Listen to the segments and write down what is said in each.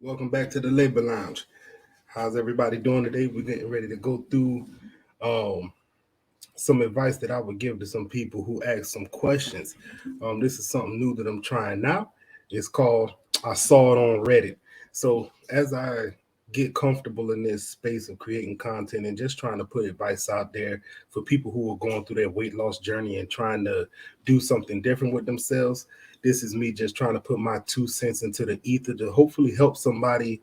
Welcome back to the Labor Lounge. How's everybody doing today? We're getting ready to go through um, some advice that I would give to some people who ask some questions. This is something new that I'm trying now. It's called I Saw It on Reddit. So as I get comfortable in this space of creating content and just trying to put advice out there for people who are going through their weight loss journey and trying to do something different with themselves, this is me just trying to put my 2 cents into the ether to hopefully help somebody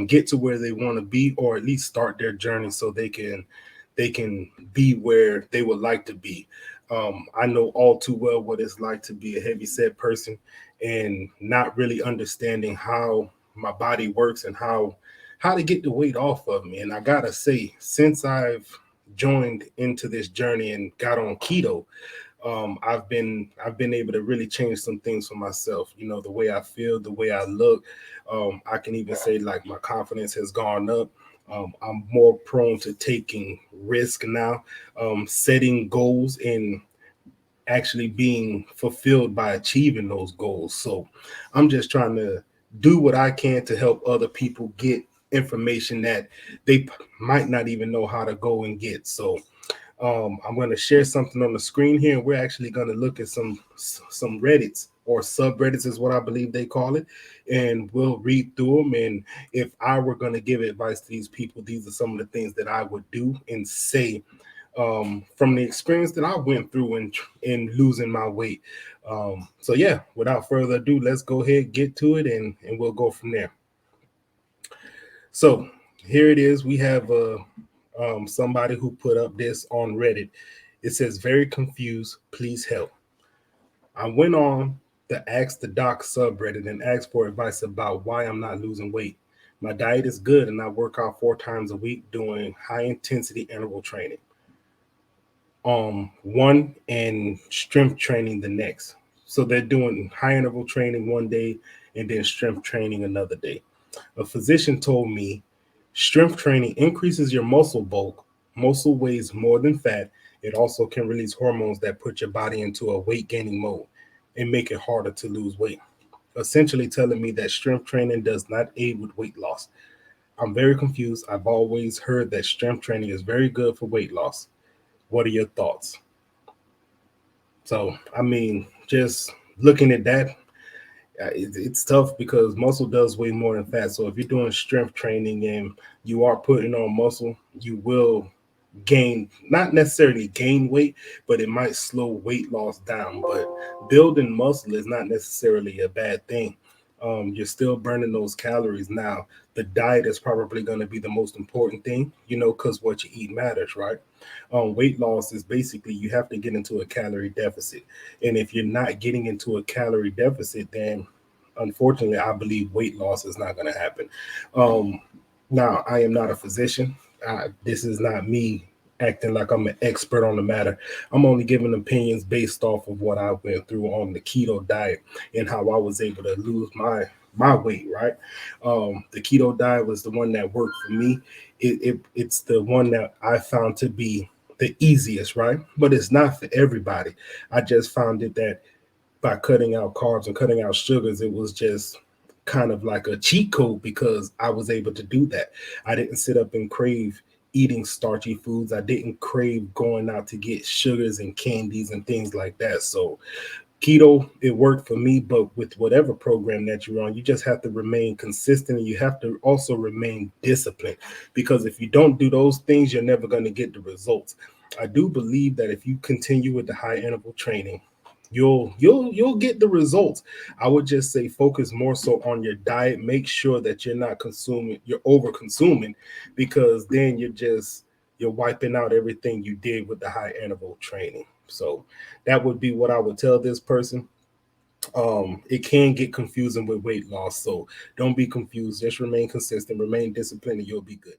get to where they want to be, or at least start their journey so they can be where they would like to be. I know all too well what it's like to be a heavy set person and not really understanding how my body works and how to get the weight off of me. And I gotta say, since I've joined into this journey and got on keto, I've been able to really change some things for myself. You know, the way I feel, the way I look. I can even say like my confidence has gone up. I'm more prone to taking risk now, setting goals and actually being fulfilled by achieving those goals. So I'm just trying to do what I can to help other people get information that they might not even know how to go and get. So I'm going to share something on the screen here, and we're actually going to look at some Reddits or subreddits is what I believe they call it, and we'll read through them. And if I were going to give advice to these people, these are some of the things that I would do and say from the experience that I went through in losing my weight. So yeah, without further ado, let's go ahead, get to it, and we'll go from there. So here it is. We have somebody who put up this on Reddit. It says, "Very confused. Please help." I went on the Ask the Doc subreddit and asked for advice about why I'm not losing weight. My diet is good and I work out 4 times a week doing high intensity interval training. One and strength training the next. So they're doing high interval training one day and then strength training another day. A physician told me strength training increases your muscle bulk. Muscle weighs more than fat. It also can release hormones that put your body into a weight gaining mode and make it harder to lose weight. Essentially telling me that strength training does not aid with weight loss. I'm very confused. I've always heard that strength training is very good for weight loss. What are your thoughts? So, I mean, just looking at that, it's tough because muscle does weigh more than fat. So if you're doing strength training and you are putting on muscle, you will gain, not necessarily gain weight, but it might slow weight loss down. But building muscle is not necessarily a bad thing. You're still burning those calories. Now the diet is probably going to be the most important thing, because what you eat matters, right? Weight loss is basically you have to get into a calorie deficit, and if you're not getting into a calorie deficit, then unfortunately I believe weight loss is not going to happen. um, Now, I am not a physician. This is not me acting like I'm an expert on the matter. I'm only giving opinions based off of what I went through on the keto diet and how I was able to lose my weight. Right, the keto diet was the one that worked for me. It's the one that I found to be the easiest, right? But it's not for everybody. I just found it that by cutting out carbs and cutting out sugars, it was just kind of like a cheat code because I was able to do that. I didn't sit up and crave eating starchy foods. I didn't crave going out to get sugars and candies and things like that. So keto, it worked for me, but with whatever program that you're on, you just have to remain consistent and you have to also remain disciplined, because if you don't do those things, you're never going to get the results. I do believe that if you continue with the high interval training, you'll get the results. I would just say focus more so on your diet. Make sure that you're over consuming, because then you're wiping out everything you did with the high interval training. So that would be what I would tell this person. It can get confusing with weight loss, so don't be confused. Just remain consistent, remain disciplined, and you'll be good.